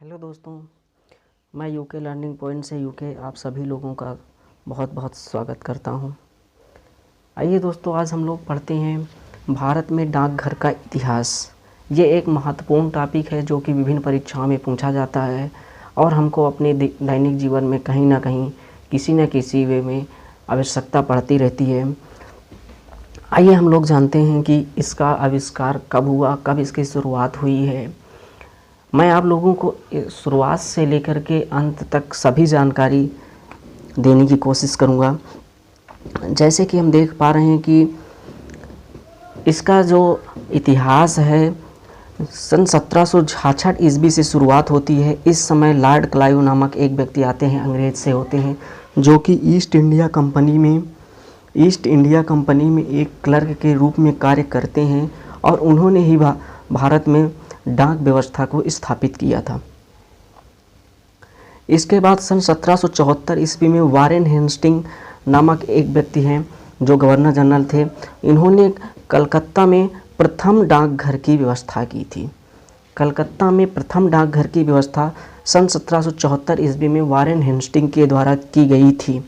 Hello दोस्तों, मैं UK learning point से यूके आप सभी लोगों का बहुत बहुत स्वागत करता हूं। आइए दोस्तों, आज हम लोग पढ़ते हैं भारत में डाकघर का इतिहास। ये एक महत्वपूर्ण टॉपिक है जो कि विभिन्न परीक्षाओं में पूछा जाता है और हमको अपने दैनिक जीवन में कहीं ना कहीं किसी न किसी वे में आवश्यकता पड़ती रहती है। आइए हम लोग जानते हैं कि इसका आविष्कार कब हुआ, कब इसकी शुरुआत हुई है। मैं आप लोगों को शुरुआत से लेकर के अंत तक सभी जानकारी देने की कोशिश करूंगा। जैसे कि हम देख पा रहे हैं कि इसका जो इतिहास है सन 1766 ईस्वी से शुरुआत होती है। इस समय लॉर्ड क्लाइव नामक एक व्यक्ति आते हैं, अंग्रेज से होते हैं, जो कि ईस्ट इंडिया कंपनी में एक क्लर्क के रूप में कार्य करते हैं और उन्होंने ही भारत में डाक व्यवस्था को स्थापित किया था। इसके बाद सन 1774 ईस्वी में वारेन हेस्टिंग नामक एक व्यक्ति हैं जो गवर्नर जनरल थे। इन्होंने कलकत्ता में प्रथम डाकघर की व्यवस्था की थी। कलकत्ता में प्रथम डाकघर की व्यवस्था सन 1774 ईस्वी में वारेन हेस्टिंग के द्वारा की गई थी।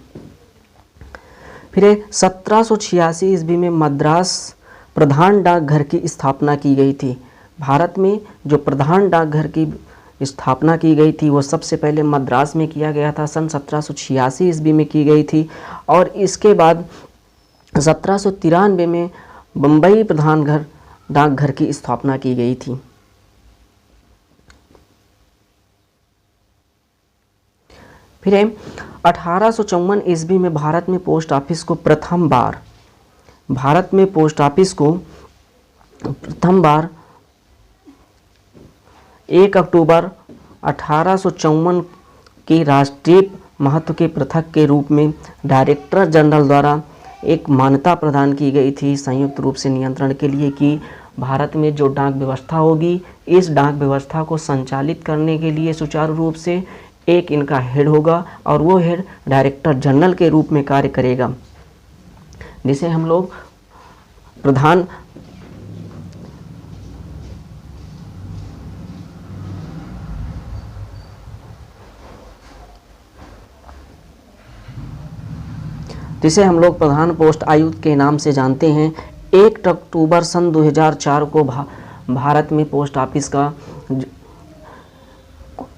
फिर 1786 ईस्वी में मद्रास प्रधान डाकघर की स्थापना की गई थी। भारत में जो प्रधान डाकघर की स्थापना की गई थी वो सबसे पहले मद्रास में किया गया था, सन 1786 ईस्वी में की गई थी। और इसके बाद 1793 में बम्बई प्रधान डाकघर की स्थापना की गई थी। फिर 1854 ईस्वी में भारत में पोस्ट ऑफिस को प्रथम बार 1 अक्टूबर 1854 के राष्ट्रीय महत्व के पृथक के रूप में डायरेक्टर जनरल द्वारा एक मान्यता प्रदान की गई थी संयुक्त रूप से नियंत्रण के लिए कि भारत में जो डाक व्यवस्था होगी, इस डाक व्यवस्था को संचालित करने के लिए सुचारू रूप से एक इनका हेड होगा और वो हेड डायरेक्टर जनरल के रूप में कार्य करेगा, जिसे हम लोग प्रधान पोस्ट आयुक्त के नाम से जानते हैं। 1 अक्टूबर सन 2004 को भारत में पोस्ट ऑफिस का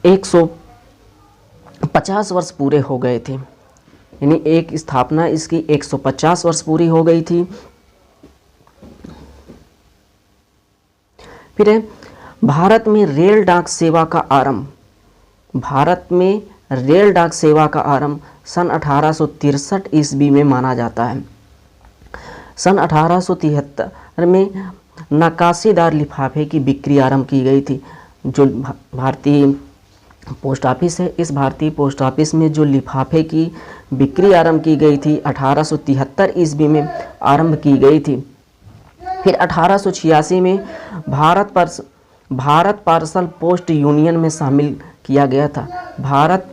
150 वर्ष पूरे हो गए थे, यानी एक स्थापना इसकी 150 वर्ष पूरी हो गई थी। फिर भारत में रेल डाक सेवा का आरंभ सन 1863 ईस्वी में माना जाता है। सन 1873 में नक्काशीदार लिफाफे की बिक्री आरंभ की गई थी। जो भारतीय पोस्ट ऑफिस है, इस भारतीय पोस्ट ऑफिस में जो लिफाफे की बिक्री आरंभ की गई थी 1873 ईस्वी में आरंभ की गई थी। फिर 1886 में भारत पार्सल पोस्ट यूनियन में शामिल किया गया था। भारत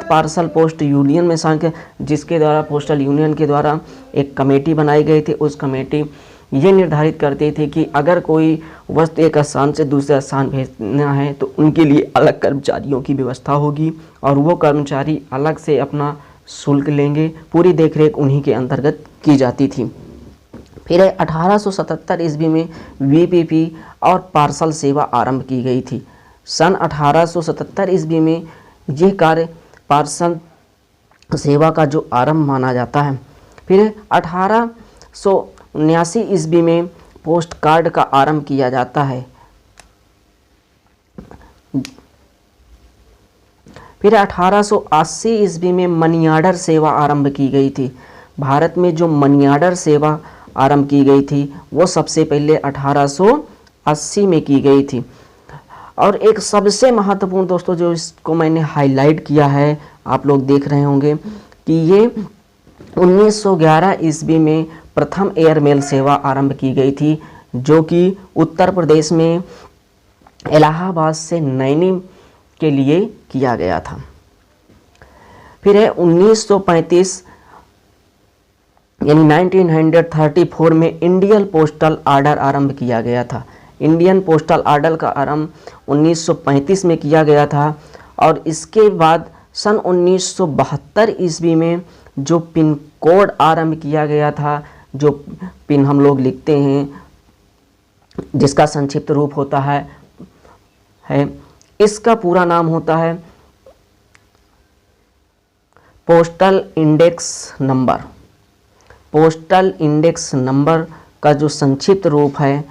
पार्सल पोस्ट यूनियन में शामिल, जिसके द्वारा पोस्टल यूनियन के द्वारा एक कमेटी बनाई गई थी। उस कमेटी ये निर्धारित करती थी कि अगर कोई वस्तु एक स्थान से दूसरे स्थान भेजना है तो उनके लिए अलग कर्मचारियों की व्यवस्था होगी और वो कर्मचारी अलग से अपना शुल्क लेंगे। पूरी देखरेख उन्हीं के अंतर्गत की जाती थी। फिर 1877 ईस्वी में वीपीपी और पार्सल सेवा आरंभ की गई थी। सन 1877 ईस्वी में ये कार्य पार्सल सेवा का जो आरंभ माना जाता है। फिर 1879 ईस्वी में पोस्ट कार्ड का आरंभ किया जाता है। फिर 1880 ईस्वी में मनी ऑर्डर सेवा आरंभ की गई थी। भारत में जो मनी ऑर्डर सेवा आरंभ की गई थी वो सबसे पहले 1880 में की गई थी। और एक सबसे महत्वपूर्ण दोस्तों जो इसको मैंने हाईलाइट किया है, आप लोग देख रहे होंगे कि ये 1911 ईस्वी में प्रथम एयरमेल सेवा आरंभ की गई थी, जो कि उत्तर प्रदेश में इलाहाबाद से नैनी के लिए किया गया था। फिर है 1935 यानी 1934 में इंडियन पोस्टल ऑर्डर आरंभ किया गया था। इंडियन पोस्टल ऑर्डर का आरंभ 1935 में किया गया था और इसके बाद सन 1972 ईस्वी में जो पिन कोड आरंभ किया गया था, जो पिन हम लोग लिखते हैं जिसका संक्षिप्त रूप होता है इसका पूरा नाम होता है postal index number. Postal index number का जो संक्षिप्त रूप है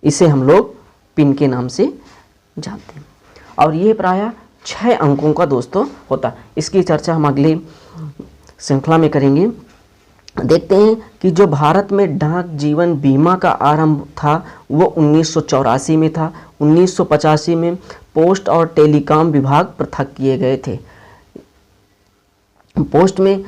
इसे हम लोग पिन के नाम से जानते हैं और ये प्रायः 6 अंकों का दोस्तों होता है। इसकी चर्चा हम अगले श्रृंखला में करेंगे। देखते हैं कि जो भारत में डाक जीवन बीमा का आरंभ था वो 1984 में था। 1985 में पोस्ट और टेलीकॉम विभाग पृथक किए गए थे। पोस्ट में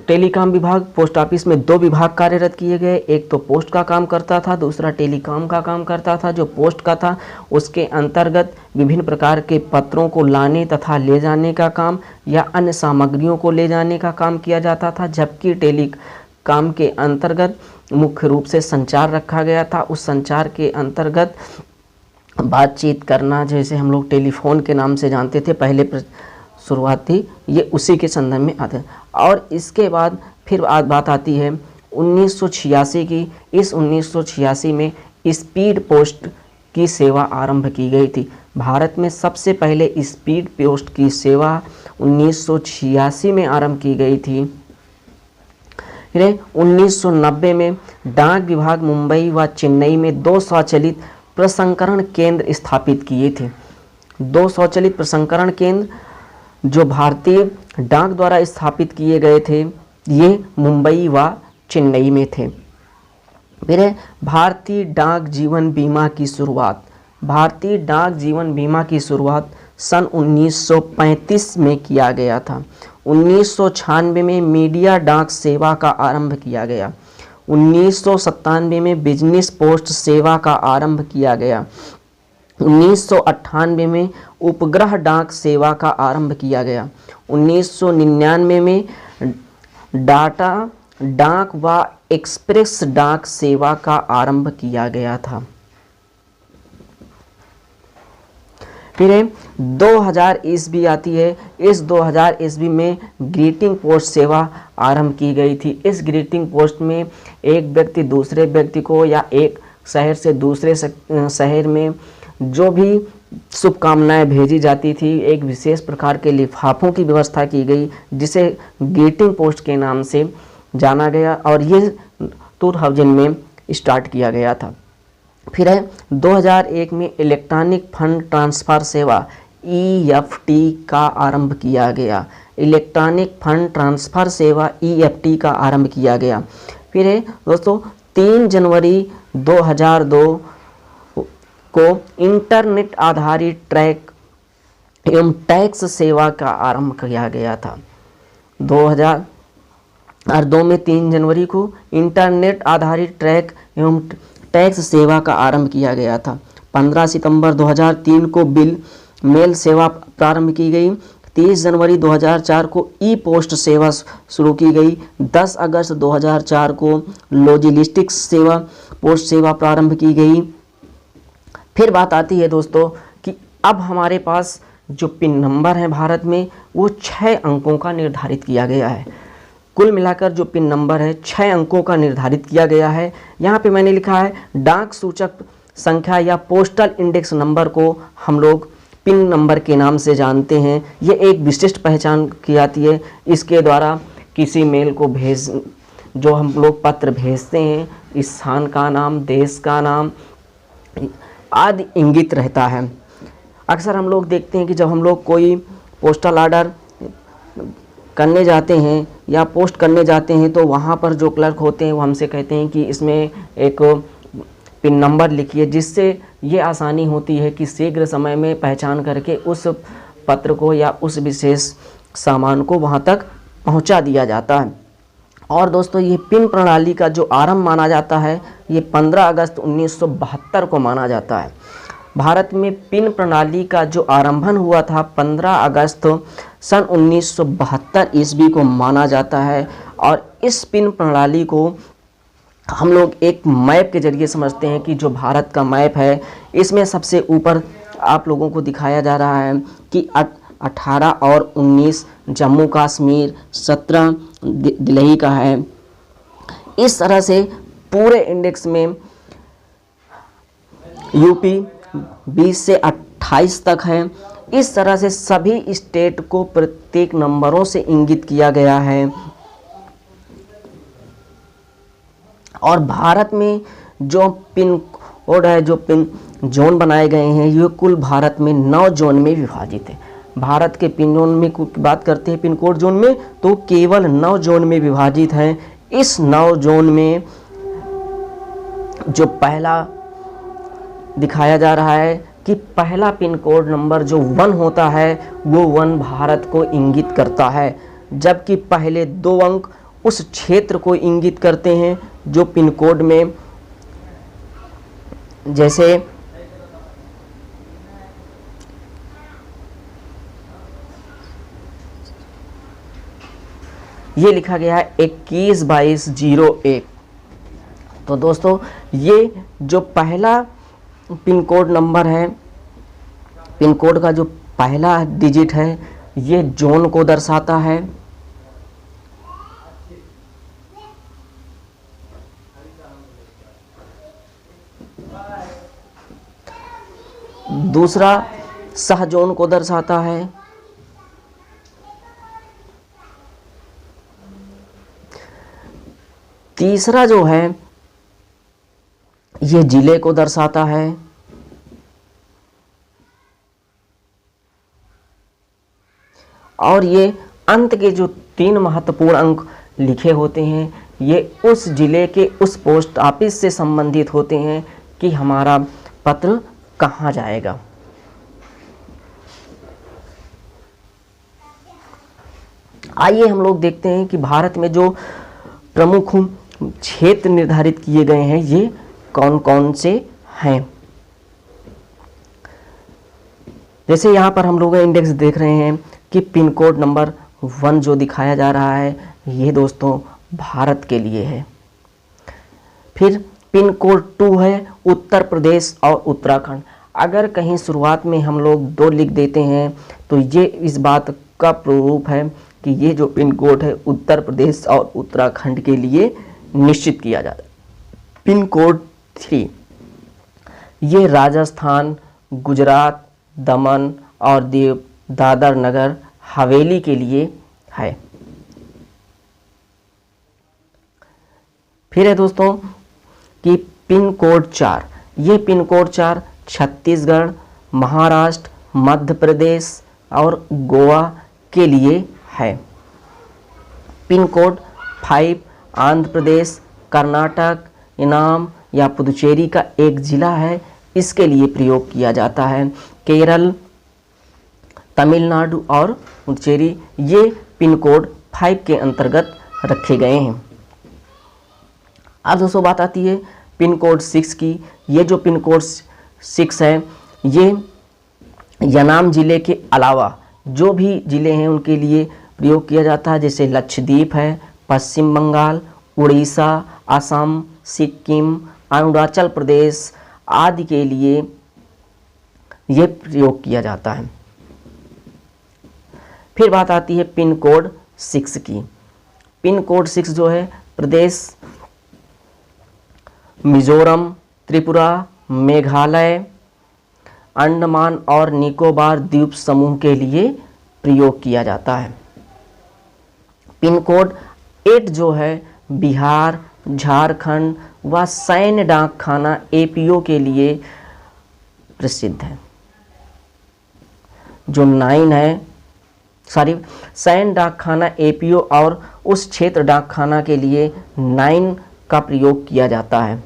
टेलीकॉम विभाग, पोस्ट ऑफिस में 2 विभाग कार्यरत किए गए। एक तो पोस्ट का काम करता था, दूसरा टेलीकॉम का काम करता था। जो पोस्ट का था उसके अंतर्गत विभिन्न प्रकार के पत्रों को लाने तथा ले जाने का काम या अन्य सामग्रियों को ले जाने का काम किया जाता था, जबकि टेलीकॉम के अंतर्गत मुख्य रूप से संचार रखा गया था। उस संचार के अंतर्गत बातचीत करना, जैसे हम लोग टेलीफोन के नाम से जानते थे पहले शुरुआती, ये उसी के संदर्भ में आते हैं। और इसके बाद फिर बात आती है 1986 की। इस 1986 में स्पीड पोस्ट की सेवा आरंभ की गई थी। भारत में सबसे पहले स्पीड पोस्ट की सेवा 1986 में आरंभ की गई थी। फिर 1990 में डाक विभाग मुंबई व चेन्नई में 2 स्वचालित प्रसंस्करण केंद्र स्थापित किए थे। 2 स्वचालित प्रसंस्करण केंद्र जो भारतीय डाक द्वारा स्थापित किए गए थे, ये मुंबई व चेन्नई में थे। फिर भारतीय डाक जीवन बीमा की शुरुआत। भारतीय डाक जीवन बीमा की शुरुआत सन 1935 में किया गया था। 1996 में मीडिया डाक सेवा का आरंभ किया गया। 1997 में बिजनेस पोस्ट सेवा का आरंभ किया गया। 1998 में उपग्रह डाक सेवा का आरंभ किया गया। 1999 में डाटा डाक व एक्सप्रेस डाक सेवा का आरंभ किया गया था। फिर 2000 ईस्वी आती है। इस 2000 ईस्वी में ग्रीटिंग पोस्ट सेवा आरंभ की गई थी। इस ग्रीटिंग पोस्ट में एक व्यक्ति दूसरे व्यक्ति को या एक शहर से दूसरे शहर में जो भी शुभकामनाएं भेजी जाती थी, एक विशेष प्रकार के लिफाफों की व्यवस्था की गई जिसे ग्रीटिंग पोस्ट के नाम से जाना गया और ये 2000 में स्टार्ट किया गया था। फिर 2001 में इलेक्ट्रॉनिक फंड ट्रांसफ़र सेवा EFT का आरंभ किया गया। इलेक्ट्रॉनिक फंड ट्रांसफ़र सेवा EFT का आरंभ किया गया। फिर दोस्तों 3 जनवरी 2002 को इंटरनेट आधारित ट्रैक एवं टैक्स सेवा का आरंभ किया गया था। 2002 में 3 जनवरी को इंटरनेट आधारित ट्रैक एवं टैक्स सेवा का आरंभ किया गया था। 15 सितंबर 2003 को बिल मेल सेवा प्रारंभ की गई। 30 जनवरी 2004 को ई पोस्ट सेवा शुरू की गई। 10 अगस्त 2004 को लॉजिस्टिक्स सेवा पोस्ट सेवा प्रारंभ की गई। फिर बात आती है दोस्तों कि अब हमारे पास जो पिन नंबर है भारत में वो 6 अंकों का निर्धारित किया गया है। कुल मिलाकर जो पिन नंबर है 6 अंकों का निर्धारित किया गया है। यहाँ पे मैंने लिखा है डाक सूचक संख्या या पोस्टल इंडेक्स नंबर को हम लोग पिन नंबर के नाम से जानते हैं। ये एक विशिष्ट पहचान की जाती है। इसके द्वारा किसी मेल को जो हम लोग पत्र भेजते हैं, इस स्थान का नाम, देश का नाम आदि इंगित रहता है। अक्सर हम लोग देखते हैं कि जब हम लोग कोई पोस्टल ऑर्डर करने जाते हैं या पोस्ट करने जाते हैं तो वहाँ पर जो क्लर्क होते हैं वो हमसे कहते हैं कि इसमें एक पिन नंबर लिखिए, जिससे ये आसानी होती है कि शीघ्र समय में पहचान करके उस पत्र को या उस विशेष सामान को वहाँ तक पहुँचा दिया जाता है। और दोस्तों ये पिन प्रणाली का जो आरंभ माना जाता है ये 15 अगस्त 1972 को माना जाता है। भारत में पिन प्रणाली का जो आरंभन हुआ था 15 अगस्त सन 1972 ईस्वी को माना जाता है। और इस पिन प्रणाली को हम लोग एक मैप के जरिए समझते हैं कि जो भारत का मैप है, इसमें सबसे ऊपर आप लोगों को दिखाया जा रहा है कि 18 और 19 जम्मू कश्मीर, 17 दिल्ली का है। इस तरह से पूरे इंडेक्स में यूपी 20 से 28 तक है। इस तरह से सभी स्टेट को प्रत्येक नंबरों से इंगित किया गया है। और भारत में जो पिन कोड है, जो पिन जोन बनाए गए हैं, ये कुल भारत में 9 जोन में विभाजित है। भारत के पिन जोन में बात करते हैं, पिन कोड जोन में, तो केवल 9 जोन में विभाजित है। इस 9 जोन में जो पहला दिखाया जा रहा है कि पहला पिन कोड नंबर जो 1 होता है, वो 1 भारत को इंगित करता है, जबकि पहले 2 अंक उस क्षेत्र को इंगित करते हैं जो पिन कोड में, जैसे ये लिखा गया है 21-22-01। तो दोस्तों, ये जो पहला पिन कोड नंबर है, पिन कोड का जो पहला डिजिट है, ये जोन को दर्शाता है। दूसरा सह जोन को दर्शाता है। तीसरा जो है, ये जिले को दर्शाता है। और ये अंत के जो 3 महत्वपूर्ण अंक लिखे होते हैं, ये उस जिले के उस पोस्ट ऑफिस से संबंधित होते हैं कि हमारा पत्र कहाँ जाएगा। आइए हम लोग देखते हैं कि भारत में जो प्रमुख क्षेत्र निर्धारित किए गए हैं, ये कौन कौन से हैं। जैसे यहाँ पर हम लोग इंडेक्स देख रहे हैं कि पिन कोड नंबर 1 जो दिखाया जा रहा है, ये दोस्तों भारत के लिए है। फिर पिन कोड 2 है उत्तर प्रदेश और उत्तराखंड। अगर कहीं शुरुआत में हम लोग 2 लिख देते हैं तो ये इस बात का प्रूफ है कि ये जो पिन कोड है उत्तर प्रदेश और उत्तराखंड के लिए निश्चित किया जाता है। पिन कोड 3 ये राजस्थान, गुजरात, दमन और दादर नगर हवेली के लिए है। फिर है दोस्तों कि पिन कोड 4, ये पिन कोड 4 छत्तीसगढ़, महाराष्ट्र, मध्य प्रदेश और गोवा के लिए है। पिन कोड 5 आंध्र प्रदेश, कर्नाटक, इनाम या पुदुचेरी का एक जिला है, इसके लिए प्रयोग किया जाता है। केरल, तमिलनाडु और पुदुचेरी ये पिन कोड 5 के अंतर्गत रखे गए हैं। अब दोस्तों बात आती है पिन कोड 6 की। ये जो पिन कोड 6 है, ये यनाम जिले के अलावा जो भी जिले हैं उनके लिए प्रयोग किया जाता है। जैसे लक्षद्वीप है, पश्चिम बंगाल, उड़ीसा, असम, सिक्किम, अरुणाचल प्रदेश आदि के लिए ये प्रयोग किया जाता है। फिर बात आती है पिन कोड 6 की। पिन कोड 6 जो है प्रदेश मिजोरम, त्रिपुरा, मेघालय, अंडमान और निकोबार द्वीप समूह के लिए प्रयोग किया जाता है। पिन कोड 8 जो है बिहार, झारखंड व सैन्य डाक खाना एपीओ के लिए प्रसिद्ध है। जो 9 है, सैन्य डाक खाना एपीओ और उस क्षेत्र डाक खाना के लिए 9 का प्रयोग किया जाता है।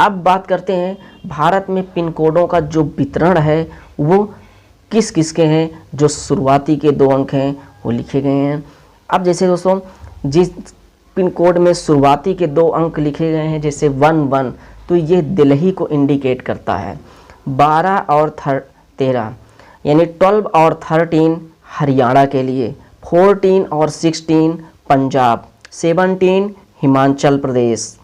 अब बात करते हैं भारत में पिन कोडों का जो वितरण है वो किस किस के हैं। जो शुरुआती के 2 अंक हैं वो लिखे गए हैं। अब जैसे दोस्तों जिस पिन कोड में शुरुआती के 2 अंक लिखे गए हैं, जैसे 11, तो ये दिल्ली को इंडिकेट करता है। 12 और 13 यानी 12 और 13 हरियाणा के लिए, 14 और 16 पंजाब, 17 हिमाचल प्रदेश,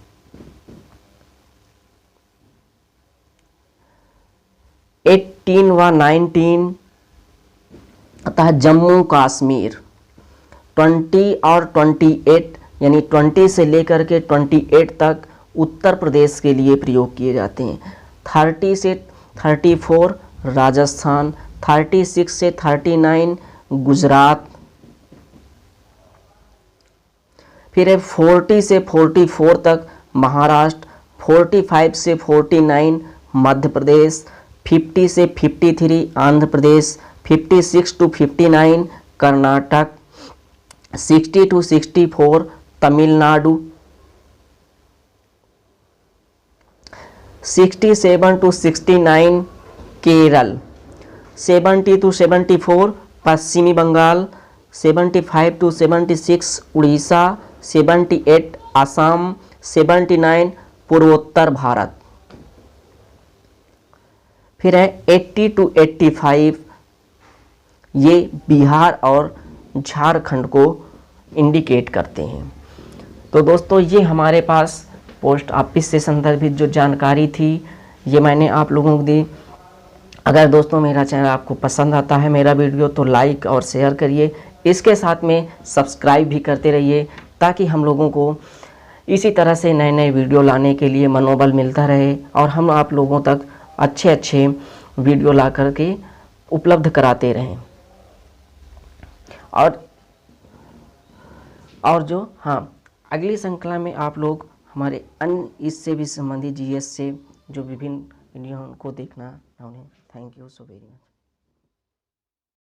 18 व 19 अतः जम्मू कश्मीर, 20 और 28 यानी 20 से लेकर के 28 तक उत्तर प्रदेश के लिए प्रयोग किए जाते हैं। 30 से 34 राजस्थान, 36 से 39 गुजरात, फिर है 40 से 44 तक महाराष्ट्र, 45 से 49 मध्य प्रदेश, 50 से 53 Andhra Pradesh, 56 to 59 Karnataka, 60 to 64 Tamil Nadu, 67 to 69 Kerala, 70 to 74 पश्चिमी बंगाल, 75 टू 76 उड़ीसा, 78 असम, 79 पूर्वोत्तर भारत, फिर है 80 टू 85 ये बिहार और झारखंड को इंडिकेट करते हैं। तो दोस्तों ये हमारे पास पोस्ट ऑफिस से संदर्भित जो जानकारी थी ये मैंने आप लोगों को दी। अगर दोस्तों मेरा चैनल आपको पसंद आता है मेरा वीडियो तो लाइक और शेयर करिए, इसके साथ में सब्सक्राइब भी करते रहिए ताकि हम लोगों को इसी तरह से नए नए वीडियो लाने के लिए मनोबल मिलता रहे और हम आप लोगों तक अच्छे अच्छे वीडियो ला करके उपलब्ध कराते रहें। और जो अगली श्रृंखला में आप लोग हमारे अन्य इससे भी संबंधित जीएस से जो विभिन्न वीडियो उनको देखना। Thank you so very much.